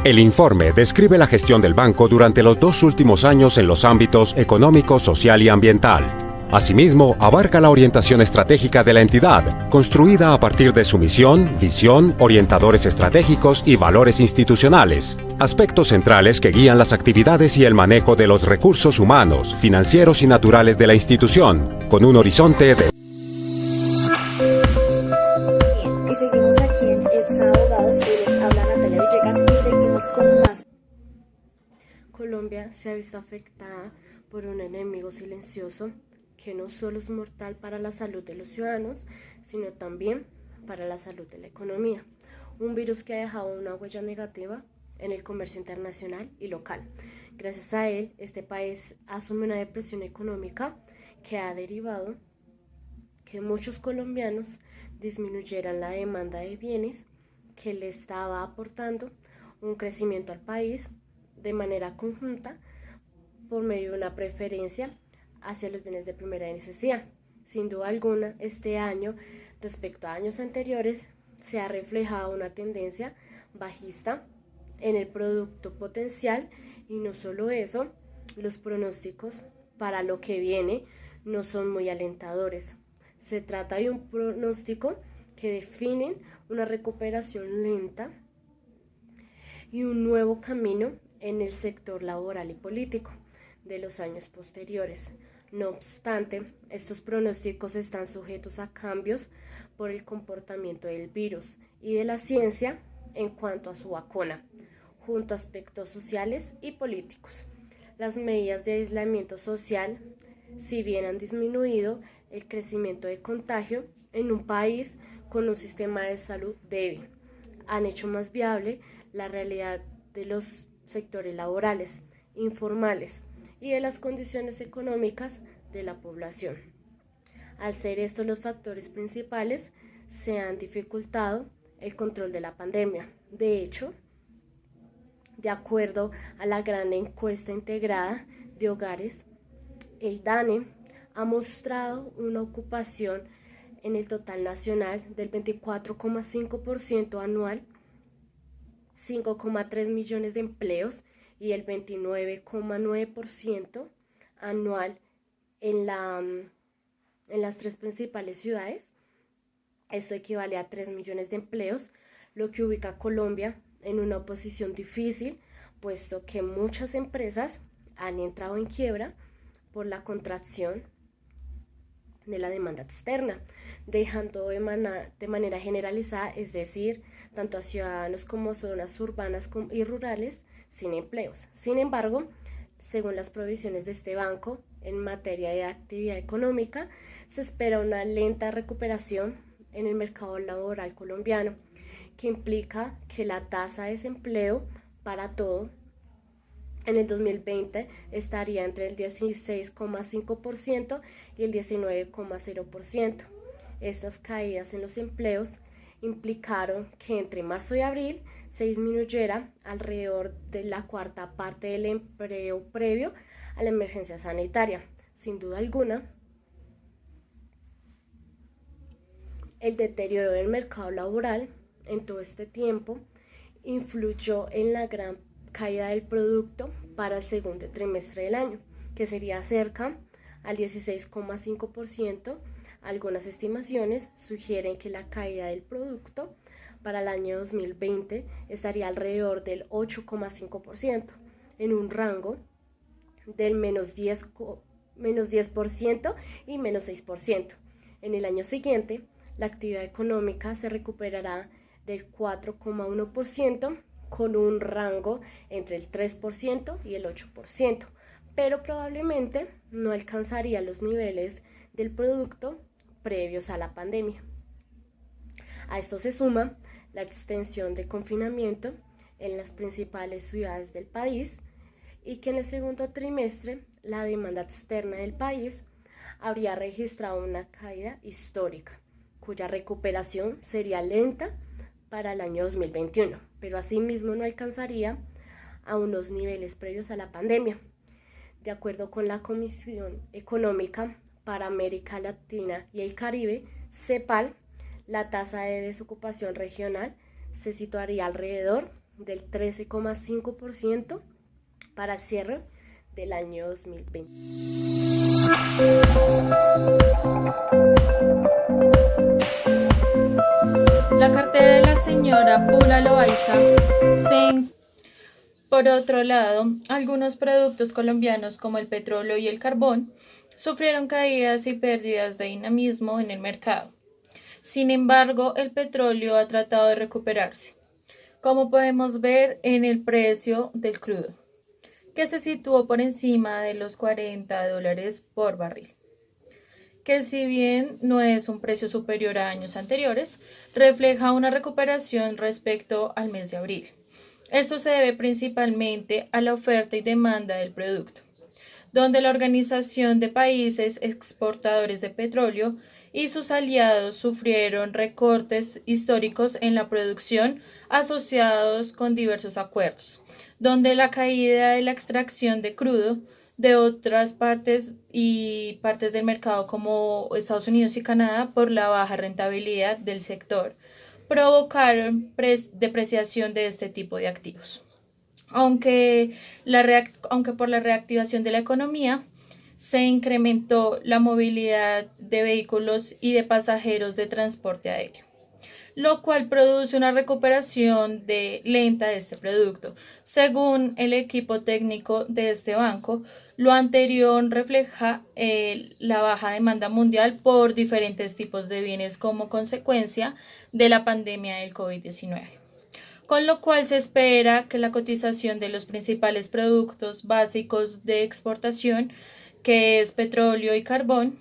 El informe describe la gestión del banco durante los 2 últimos años en los ámbitos económico, social y ambiental. Asimismo, abarca la orientación estratégica de la entidad, construida a partir de su misión, visión, orientadores estratégicos y valores institucionales, aspectos centrales que guían las actividades y el manejo de los recursos humanos, financieros y naturales de la institución, con un horizonte de... Y seguimos aquí en ETSA Abogados, hoy les habla Natalia Villegas y seguimos con más. Colombia se ha visto afectada por un enemigo silencioso que no solo es mortal para la salud de los ciudadanos, sino también para la salud de la economía. Un virus que ha dejado una huella negativa en el comercio internacional y local. Gracias a él, este país asume una depresión económica que ha derivado que muchos colombianos disminuyeran la demanda de bienes que le estaba aportando un crecimiento al país de manera conjunta por medio de una preferencia hacia los bienes de primera necesidad. Sin duda alguna, este año, respecto a años anteriores, se ha reflejado una tendencia bajista en el producto potencial y no solo eso, los pronósticos para lo que viene no son muy alentadores. Se trata de un pronóstico que define una recuperación lenta y un nuevo camino en el sector laboral y político de los años posteriores. No obstante, estos pronósticos están sujetos a cambios por el comportamiento del virus y de la ciencia en cuanto a su vacuna, junto a aspectos sociales y políticos. Las medidas de aislamiento social, si bien han disminuido el crecimiento de contagio en un país con un sistema de salud débil, han hecho más viable la realidad de los sectores laborales, informales y de las condiciones económicas de la población. Al ser estos los factores principales, se han dificultado el control de la pandemia. De hecho, de acuerdo a la gran encuesta integrada de hogares, el DANE ha mostrado una ocupación en el total nacional del 24,5% anual, 5,3 millones de empleos y el 29,9% anual en las 3 principales ciudades. Esto equivale a 3 millones de empleos, lo que ubica a Colombia en una posición difícil, puesto que muchas empresas han entrado en quiebra por la contracción de la demanda externa, dejando de manera generalizada, es decir, tanto a ciudadanos como zonas urbanas y rurales sin empleos. Sin embargo, según las provisiones de este banco, en materia de actividad económica, se espera una lenta recuperación en el mercado laboral colombiano, que implica que la tasa de desempleo para todo en el 2020 estaría entre el 16,5% y el 19,0%. Estas caídas en los empleos implicaron que entre marzo y abril se disminuyera alrededor de la cuarta parte del empleo previo a la emergencia sanitaria. Sin duda alguna, el deterioro del mercado laboral en todo este tiempo influyó en la gran caída del producto para el segundo trimestre del año, que sería cerca al 16,5%. Algunas estimaciones sugieren que la caída del producto para el año 2020 estaría alrededor del 8,5%, en un rango del menos 10% y menos 6%. En el año siguiente, la actividad económica se recuperará del 4,1%, con un rango entre el 3% y el 8%, pero probablemente no alcanzaría los niveles del producto previos a la pandemia. A esto se suma la extensión de confinamiento en las principales ciudades del país y que en el segundo trimestre la demanda externa del país habría registrado una caída histórica, cuya recuperación sería lenta para el año 2021, pero asimismo no alcanzaría a unos niveles previos a la pandemia. De acuerdo con la Comisión Económica para América Latina y el Caribe, CEPAL, la tasa de desocupación regional se situaría alrededor del 13,5% para el cierre del año 2020. La cartera de la señora Pula Loaiza Por otro lado, algunos productos colombianos como el petróleo y el carbón sufrieron caídas y pérdidas de dinamismo en el mercado. Sin embargo, el petróleo ha tratado de recuperarse, como podemos ver en el precio del crudo, que se situó por encima de los $40 por barril, que si bien no es un precio superior a años anteriores, refleja una recuperación respecto al mes de abril. Esto se debe principalmente a la oferta y demanda del producto, donde la Organización de Países Exportadores de Petróleo y sus aliados sufrieron recortes históricos en la producción asociados con diversos acuerdos, donde la caída de la extracción de crudo de otras partes del mercado como Estados Unidos y Canadá por la baja rentabilidad del sector provocaron depreciación de este tipo de activos. Aunque por la reactivación de la economía se incrementó la movilidad de vehículos y de pasajeros de transporte aéreo, lo cual produce una recuperación lenta de este producto. Según el equipo técnico de este banco, lo anterior refleja la baja demanda mundial por diferentes tipos de bienes como consecuencia de la pandemia del COVID-19, con lo cual se espera que la cotización de los principales productos básicos de exportación, que es petróleo y carbón,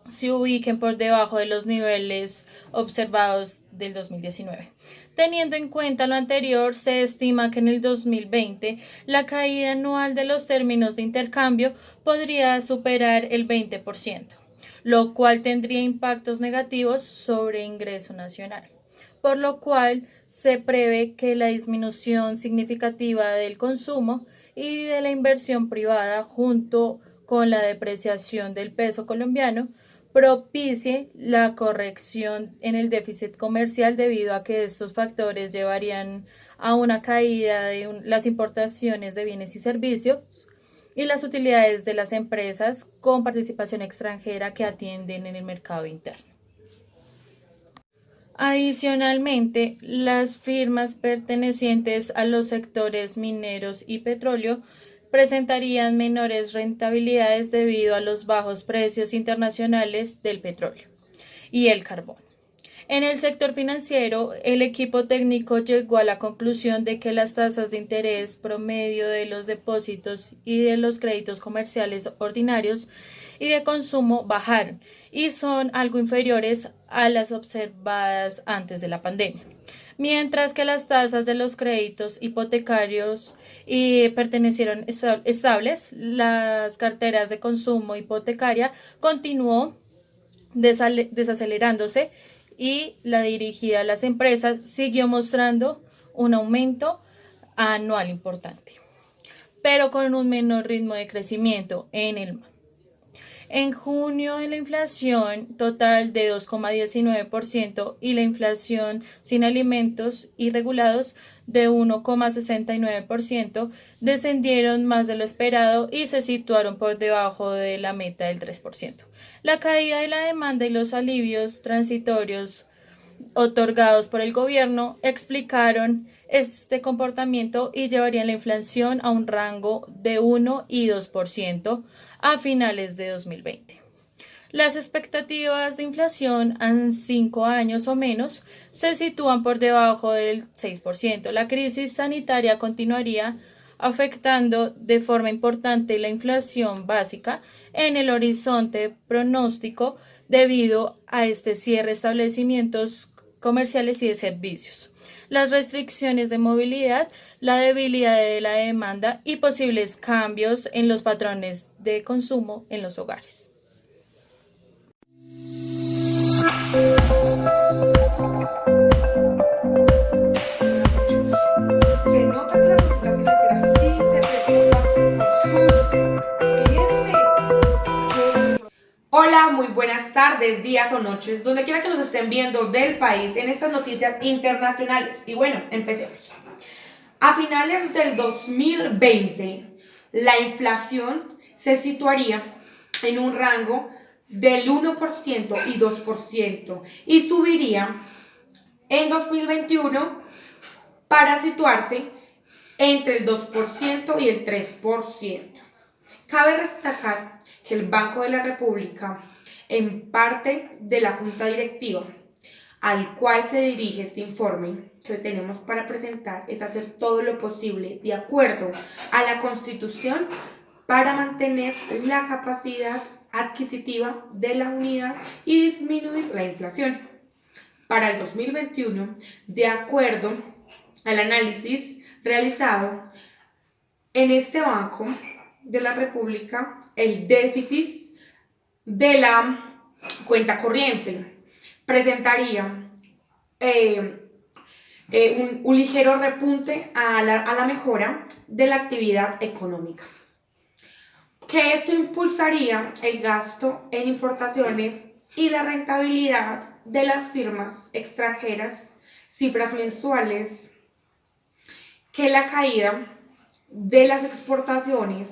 se ubiquen por debajo de los niveles observados del 2019. Teniendo en cuenta lo anterior, se estima que en el 2020 la caída anual de los términos de intercambio podría superar el 20%, lo cual tendría impactos negativos sobre ingreso nacional, por lo cual se prevé que la disminución significativa del consumo y de la inversión privada junto con la depreciación del peso colombiano propicie la corrección en el déficit comercial debido a que estos factores llevarían a una caída de las importaciones de bienes y servicios y las utilidades de las empresas con participación extranjera que atienden en el mercado interno. Adicionalmente, las firmas pertenecientes a los sectores mineros y petróleo presentarían menores rentabilidades debido a los bajos precios internacionales del petróleo y el carbón. En el sector financiero, el equipo técnico llegó a la conclusión de que las tasas de interés promedio de los depósitos y de los créditos comerciales ordinarios y de consumo bajaron y son algo inferiores a las observadas antes de la pandemia, mientras que las tasas de los créditos hipotecarios pertenecieron estables. Las carteras de consumo hipotecaria continuó desacelerándose y la dirigida a las empresas siguió mostrando un aumento anual importante, pero con un menor ritmo de crecimiento en junio, la inflación total de 2,19% y la inflación sin alimentos y regulados de 1,69% descendieron más de lo esperado y se situaron por debajo de la meta del 3%. La caída de la demanda y los alivios transitorios otorgados por el gobierno explicaron este comportamiento y llevarían la inflación a un rango de 1 y 2% a finales de 2020. Las expectativas de inflación en 5 años o menos se sitúan por debajo del 6%. La crisis sanitaria continuaría afectando de forma importante la inflación básica en el horizonte pronóstico debido a este cierre de establecimientos comerciales y de servicios, las restricciones de movilidad, la debilidad de la demanda y posibles cambios en los patrones de consumo en los hogares. Se nota que la consulta financiera sí se preocupa por sus clientes. Hola, muy buenas tardes, días o noches, donde quiera que nos estén viendo del país en estas noticias internacionales. Y bueno, empecemos. A finales del 2020, la inflación se situaría en un rango del 1% y 2% y subiría en 2021 para situarse entre el 2% y el 3%. Cabe destacar que el Banco de la República, en parte de la Junta Directiva, al cual se dirige este informe que tenemos para presentar, es hacer todo lo posible de acuerdo a la Constitución para mantener la capacidad adquisitiva de la unidad y disminuir la inflación. Para el 2021, de acuerdo al análisis realizado en este Banco de la República, el déficit de la cuenta corriente presentaría un ligero repunte a la mejora de la actividad económica, que esto impulsaría el gasto en importaciones y la rentabilidad de las firmas extranjeras, cifras mensuales, que la caída de las exportaciones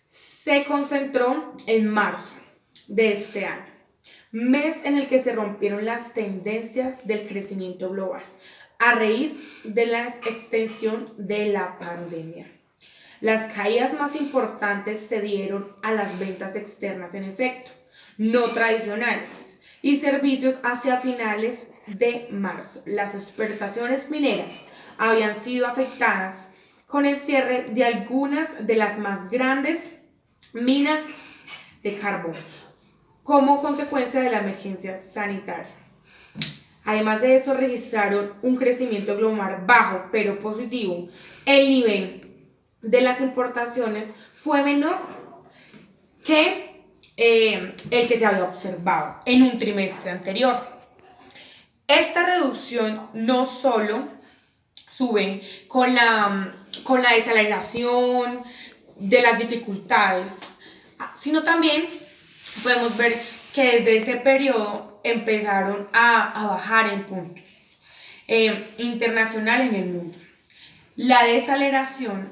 se concentró en marzo de este año, mes en el que se rompieron las tendencias del crecimiento global a raíz de la extensión de la pandemia. Las caídas más importantes se dieron a las ventas externas en efecto, no tradicionales, y servicios hacia finales de marzo. Las exportaciones mineras habían sido afectadas con el cierre de algunas de las más grandes minas de carbón como consecuencia de la emergencia sanitaria. Además de eso, registraron un crecimiento global bajo pero positivo. El nivel de las importaciones fue menor que el que se había observado en un trimestre anterior. Esta reducción no solo sube con la desaceleración de las dificultades, sino también podemos ver que desde este periodo empezaron a bajar en puntos internacionales en el mundo. La desaceleración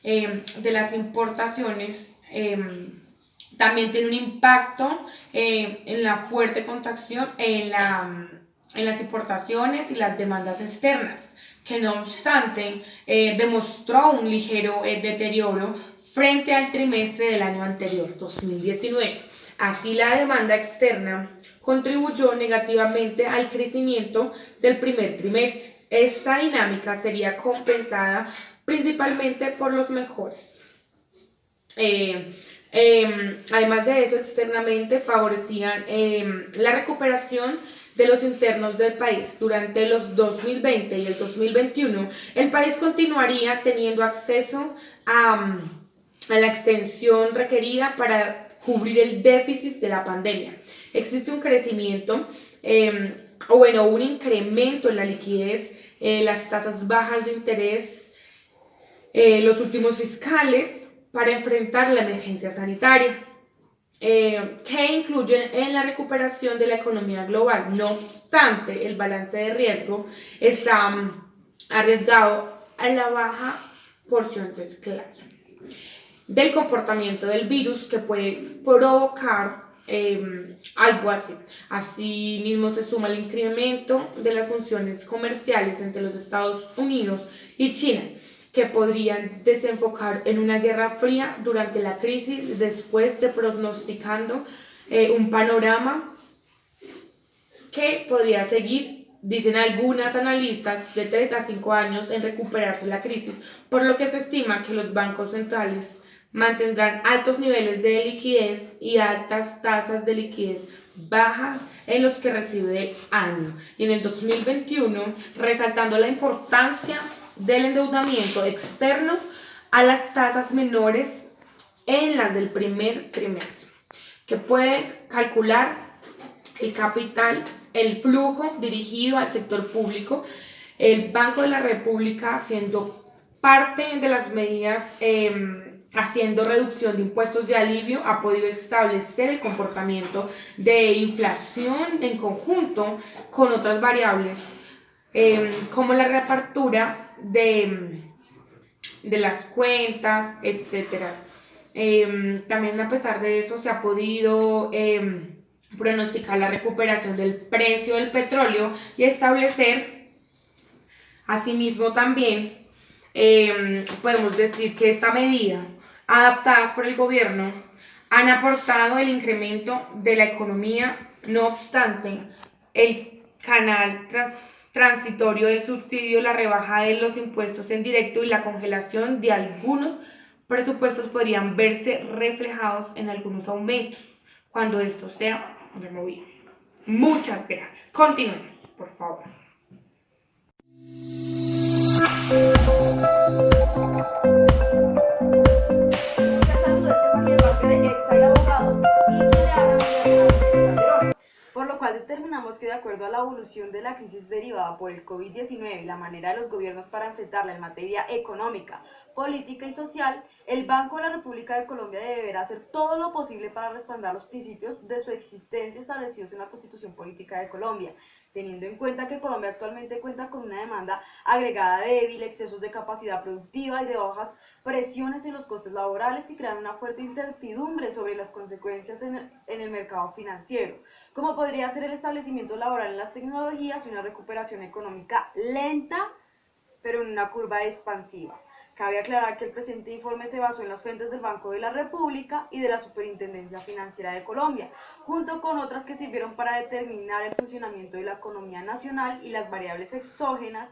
de las importaciones también tiene un impacto en la fuerte contracción en las importaciones y las demandas externas, que no obstante demostró un ligero deterioro frente al trimestre del año anterior, 2019. Así, la demanda externa contribuyó negativamente al crecimiento del primer trimestre. Esta dinámica sería compensada principalmente por los mejores. Además de eso, externamente favorecían la recuperación de los internos del país. Durante los 2020 y el 2021, el país continuaría teniendo acceso a la extensión requerida para cubrir el déficit de la pandemia. Existe un crecimiento, un incremento en la liquidez, las tasas bajas de interés, los últimos fiscales para enfrentar la emergencia sanitaria, que influyen en la recuperación de la economía global. No obstante, el balance de riesgo está arriesgado a la baja porción reciclable del comportamiento del virus, que puede provocar algo así. Asimismo, se suma el incremento de las funciones comerciales entre los Estados Unidos y China, que podrían desenfocar en una guerra fría durante la crisis, después de pronosticando un panorama que podría seguir, dicen algunas analistas, de 3 a 5 años en recuperarse la crisis, por lo que se estima que los bancos centrales mantendrán altos niveles de liquidez y altas tasas de liquidez bajas en los que recibe el año. Y en el 2021, resaltando la importancia del endeudamiento externo a las tasas menores en las del primer trimestre, que puede calcular el capital, el flujo dirigido al sector público. El Banco de la República, haciendo parte de las medidas haciendo reducción de impuestos de alivio, ha podido establecer el comportamiento de inflación en conjunto con otras variables, como la reapertura de de las cuentas, etcétera. También a pesar de eso se ha podido pronosticar la recuperación del precio del petróleo y establecer asimismo también podemos decir que esta medida adaptadas por el gobierno han aportado el incremento de la economía. No obstante, el canal transitorio del subsidio, la rebaja de los impuestos en directo y la congelación de algunos presupuestos podrían verse reflejados en algunos aumentos cuando esto sea removido. Muchas gracias. Continuemos, por favor. Saludos, Estefanía, de parte de Exay Abogados y quien le habla Calderón. Por lo cual determinamos que de acuerdo a la evolución de la crisis derivada por el COVID-19 y la manera de los gobiernos para enfrentarla en materia económica, política y social, el Banco de la República de Colombia deberá hacer todo lo posible para respaldar los principios de su existencia establecidos en la Constitución Política de Colombia, teniendo en cuenta que Colombia actualmente cuenta con una demanda agregada débil, excesos de capacidad productiva y de bajas presiones en los costes laborales que crean una fuerte incertidumbre sobre las consecuencias en el mercado financiero, como podría ser el establecimiento laboral en las tecnologías y una recuperación económica lenta, pero en una curva expansiva. Cabe aclarar que el presente informe se basó en las fuentes del Banco de la República y de la Superintendencia Financiera de Colombia, junto con otras que sirvieron para determinar el funcionamiento de la economía nacional y las variables exógenas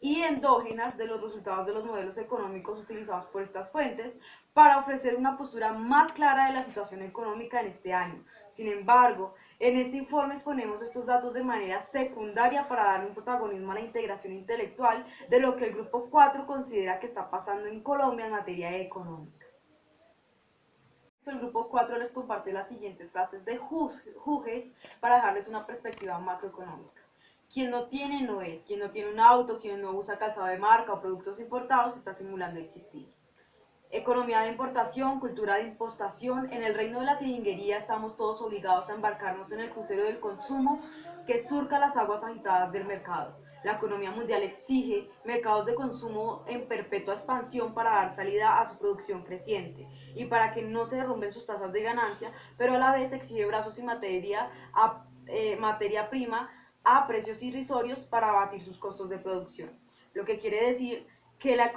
y endógenas de los resultados de los modelos económicos utilizados por estas fuentes para ofrecer una postura más clara de la situación económica en este año. Sin embargo, en este informe exponemos estos datos de manera secundaria para dar un protagonismo a la integración intelectual de lo que el Grupo 4 considera que está pasando en Colombia en materia económica. El Grupo 4 les comparte las siguientes frases de Hughes para dejarles una perspectiva macroeconómica. Quien no tiene no es, quien no tiene un auto, quien no usa calzado de marca o productos importados está simulando existir. Economía de importación, cultura de impostación. En el reino de la tiringuería estamos todos obligados a embarcarnos en el crucero del consumo que surca las aguas agitadas del mercado. La economía mundial exige mercados de consumo en perpetua expansión para dar salida a su producción creciente y para que no se derrumben sus tasas de ganancia, pero a la vez exige brazos y materia prima a precios irrisorios para abatir sus costos de producción. Lo que quiere decir que la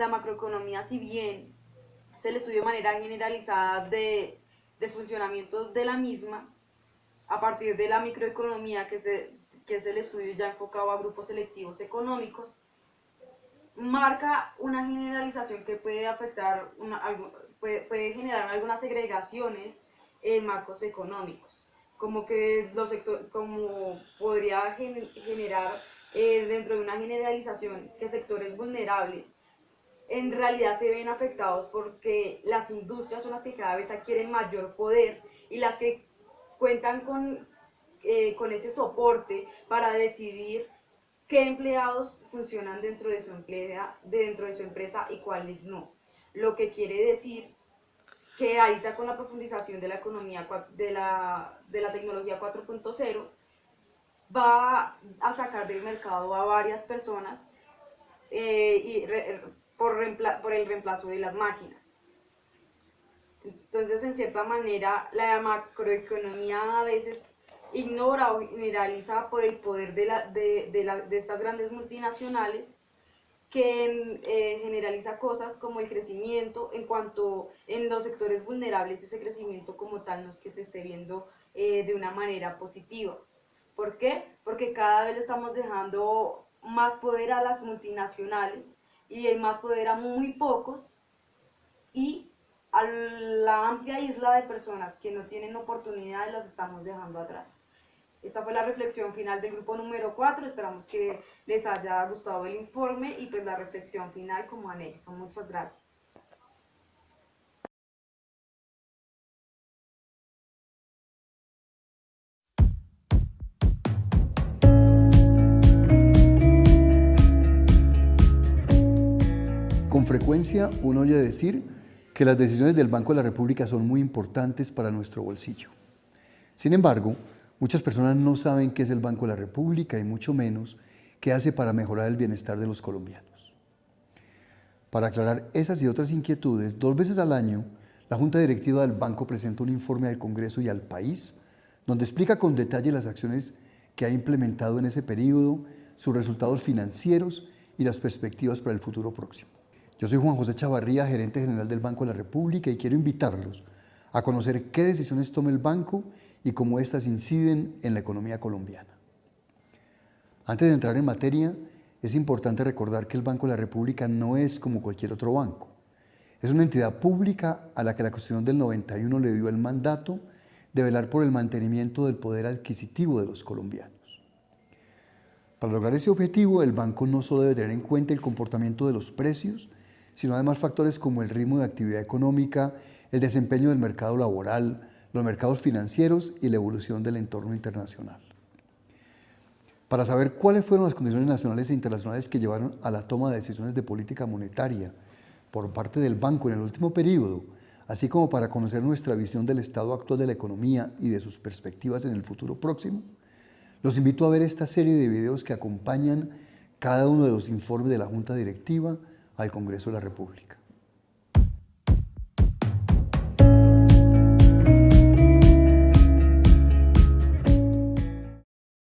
macroeconomía, si bien es el estudio de manera generalizada del funcionamiento de la misma, a partir de la microeconomía, que es el estudio ya enfocado a grupos selectivos económicos, marca una generalización que puede afectar, puede generar algunas segregaciones en marcos económicos, como que como podría generar dentro de una generalización que sectores vulnerables en realidad se ven afectados porque las industrias son las que cada vez adquieren mayor poder y las que cuentan con ese soporte para decidir qué empleados funcionan dentro de su empresa y cuáles no. Lo que quiere decir que ahorita con la profundización de la economía de la tecnología 4.0 va a sacar del mercado a varias personas por el reemplazo de las máquinas. Entonces, en cierta manera, la macroeconomía a veces ignora o generaliza por el poder de estas grandes multinacionales que generaliza cosas como el crecimiento, en los sectores vulnerables ese crecimiento como tal no es que se esté viendo de una manera positiva. ¿Por qué? Porque cada vez le estamos dejando más poder a las multinacionales y más poder a muy pocos y a la amplia isla de personas que no tienen oportunidades las estamos dejando atrás. Esta fue la reflexión final del grupo número 4, esperamos que les haya gustado el informe y pues la reflexión final como anexo. Muchas gracias. Con frecuencia uno oye decir que las decisiones del Banco de la República son muy importantes para nuestro bolsillo. Sin embargo, muchas personas no saben qué es el Banco de la República y mucho menos qué hace para mejorar el bienestar de los colombianos. Para aclarar esas y otras inquietudes, 2 veces al año, la Junta Directiva del banco presenta un informe al Congreso y al país, donde explica con detalle las acciones que ha implementado en ese periodo, sus resultados financieros y las perspectivas para el futuro próximo. Yo soy Juan José Chavarría, gerente general del Banco de la República, y quiero invitarlos a conocer qué decisiones toma el banco y cómo éstas inciden en la economía colombiana. Antes de entrar en materia, es importante recordar que el Banco de la República no es como cualquier otro banco. Es una entidad pública a la que la Constitución del 91 le dio el mandato de velar por el mantenimiento del poder adquisitivo de los colombianos. Para lograr ese objetivo, el banco no solo debe tener en cuenta el comportamiento de los precios, sino además factores como el ritmo de actividad económica, el desempeño del mercado laboral, los mercados financieros y la evolución del entorno internacional. Para saber cuáles fueron las condiciones nacionales e internacionales que llevaron a la toma de decisiones de política monetaria por parte del banco en el último periodo, así como para conocer nuestra visión del estado actual de la economía y de sus perspectivas en el futuro próximo, los invito a ver esta serie de videos que acompañan cada uno de los informes de la Junta Directiva al Congreso de la República.